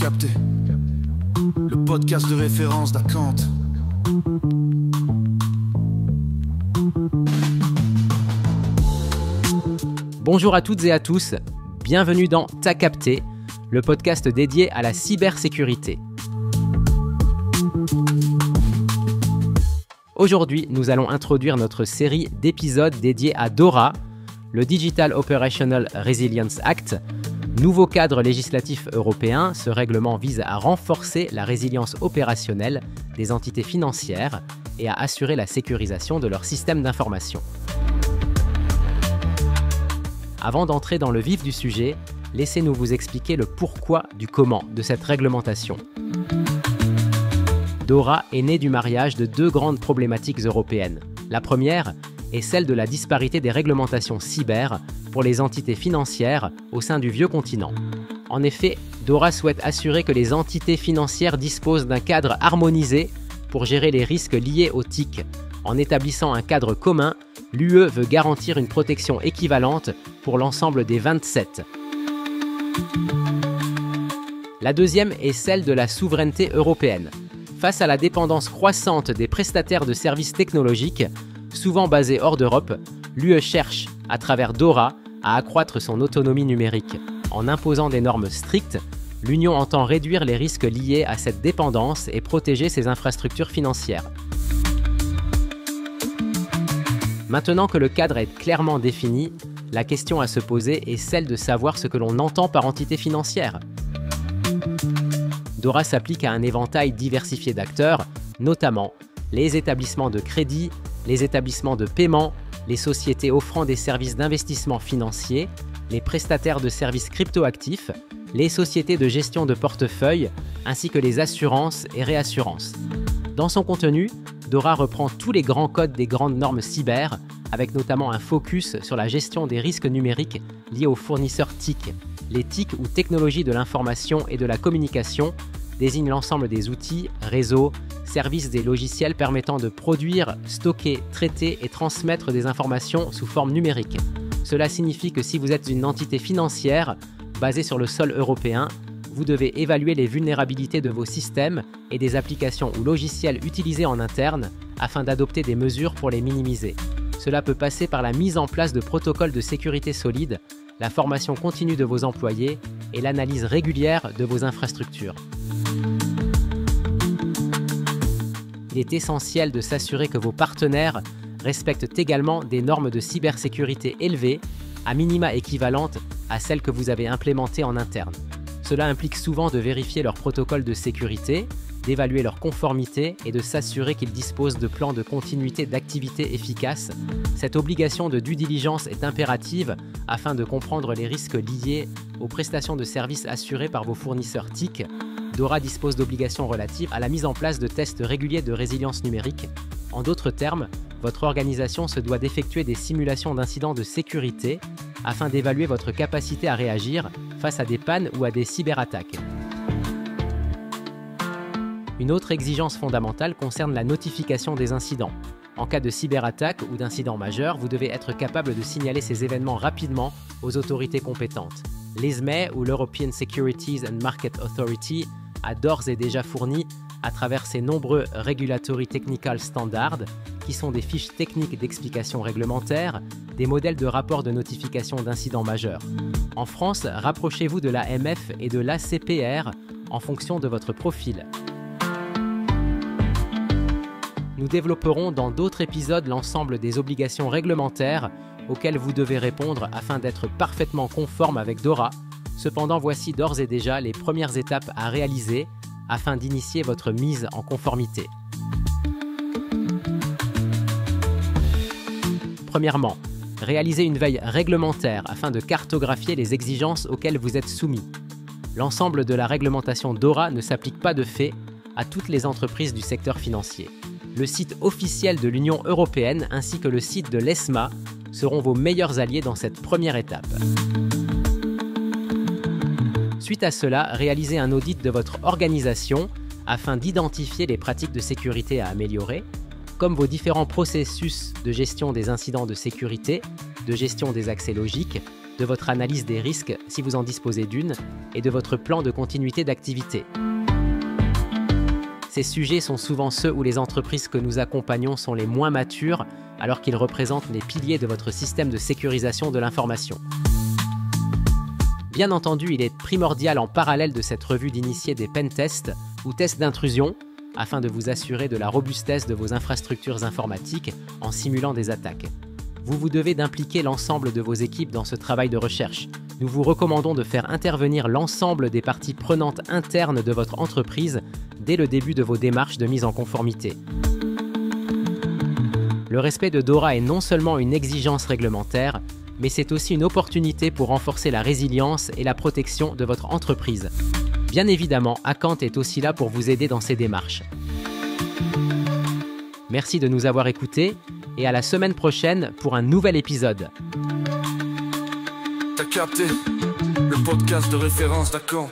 capté. Le podcast de référence d'Acant. Bonjour à toutes et à tous, bienvenue dans T'as capté, le podcast dédié à la cybersécurité. Aujourd'hui, nous allons introduire notre série d'épisodes dédiés à DORA, le Digital Operational Resilience Act. Nouveau cadre législatif européen, ce règlement vise à renforcer la résilience opérationnelle des entités financières et à assurer la sécurisation de leur système d'information. Avant d'entrer dans le vif du sujet, laissez-nous vous expliquer le pourquoi du comment de cette réglementation. DORA est né du mariage de deux grandes problématiques européennes. La première est celle de la disparité des réglementations cyber pour les entités financières au sein du vieux continent. En effet, DORA souhaite assurer que les entités financières disposent d'un cadre harmonisé pour gérer les risques liés aux TIC. En établissant un cadre commun, l'UE veut garantir une protection équivalente pour l'ensemble des 27. La deuxième est celle de la souveraineté européenne. Face à la dépendance croissante des prestataires de services technologiques, souvent basés hors d'Europe, l'UE cherche, à travers DORA, à accroître son autonomie numérique. En imposant des normes strictes, l'Union entend réduire les risques liés à cette dépendance et protéger ses infrastructures financières. Maintenant que le cadre est clairement défini, la question à se poser est celle de savoir ce que l'on entend par entité financière. DORA s'applique à un éventail diversifié d'acteurs, notamment les établissements de crédit, les établissements de paiement, les sociétés offrant des services d'investissement financier, les prestataires de services cryptoactifs, les sociétés de gestion de portefeuille, ainsi que les assurances et réassurances. Dans son contenu, DORA reprend tous les grands codes des grandes normes cyber, avec notamment un focus sur la gestion des risques numériques liés aux fournisseurs TIC. Les TIC ou technologies de l'information et de la communication désignent l'ensemble des outils, réseaux, services et logiciels permettant de produire, stocker, traiter et transmettre des informations sous forme numérique. Cela signifie que si vous êtes une entité financière basée sur le sol européen, vous devez évaluer les vulnérabilités de vos systèmes et des applications ou logiciels utilisés en interne afin d'adopter des mesures pour les minimiser. Cela peut passer par la mise en place de protocoles de sécurité solides, la formation continue de vos employés et l'analyse régulière de vos infrastructures. Il est essentiel de s'assurer que vos partenaires respectent également des normes de cybersécurité élevées, à minima équivalentes à celles que vous avez implémentées en interne. Cela implique souvent de vérifier leurs protocoles de sécurité, d'évaluer leur conformité et de s'assurer qu'ils disposent de plans de continuité d'activité efficaces. Cette obligation de due diligence est impérative afin de comprendre les risques liés aux prestations de services assurées par vos fournisseurs TIC. DORA dispose d'obligations relatives à la mise en place de tests réguliers de résilience numérique. En d'autres termes, votre organisation se doit d'effectuer des simulations d'incidents de sécurité afin d'évaluer votre capacité à réagir face à des pannes ou à des cyberattaques. Une autre exigence fondamentale concerne la notification des incidents. En cas de cyberattaque ou d'incident majeur, vous devez être capable de signaler ces événements rapidement aux autorités compétentes. L'ESMA ou l'European Securities and Market Authority a d'ores et déjà fourni, à travers ses nombreux Regulatory Technical Standards, qui sont des fiches techniques d'explication réglementaire, des modèles de rapports de notification d'incidents majeurs. En France, rapprochez-vous de l'AMF et de l'ACPR en fonction de votre profil. Nous développerons dans d'autres épisodes l'ensemble des obligations réglementaires auxquelles vous devez répondre afin d'être parfaitement conforme avec DORA. Cependant, voici d'ores et déjà les premières étapes à réaliser afin d'initier votre mise en conformité. Premièrement, réalisez une veille réglementaire afin de cartographier les exigences auxquelles vous êtes soumis. L'ensemble de la réglementation DORA ne s'applique pas de fait à toutes les entreprises du secteur financier. Le site officiel de l'Union européenne ainsi que le site de l'ESMA seront vos meilleurs alliés dans cette première étape. Suite à cela, réalisez un audit de votre organisation afin d'identifier les pratiques de sécurité à améliorer, comme vos différents processus de gestion des incidents de sécurité, de gestion des accès logiques, de votre analyse des risques si vous en disposez d'une et de votre plan de continuité d'activité. Ces sujets sont souvent ceux où les entreprises que nous accompagnons sont les moins matures, alors qu'ils représentent les piliers de votre système de sécurisation de l'information. Bien entendu, il est primordial en parallèle de cette revue d'initier des pentests ou tests d'intrusion, afin de vous assurer de la robustesse de vos infrastructures informatiques en simulant des attaques. Vous devez d'impliquer l'ensemble de vos équipes dans ce travail de recherche. Nous vous recommandons de faire intervenir l'ensemble des parties prenantes internes de votre entreprise dès le début de vos démarches de mise en conformité. Le respect de DORA est non seulement une exigence réglementaire, mais c'est aussi une opportunité pour renforcer la résilience et la protection de votre entreprise. Bien évidemment, Acant est aussi là pour vous aider dans ces démarches. Merci de nous avoir écoutés et à la semaine prochaine pour un nouvel épisode. T'as capté le podcast de référence d'Acant.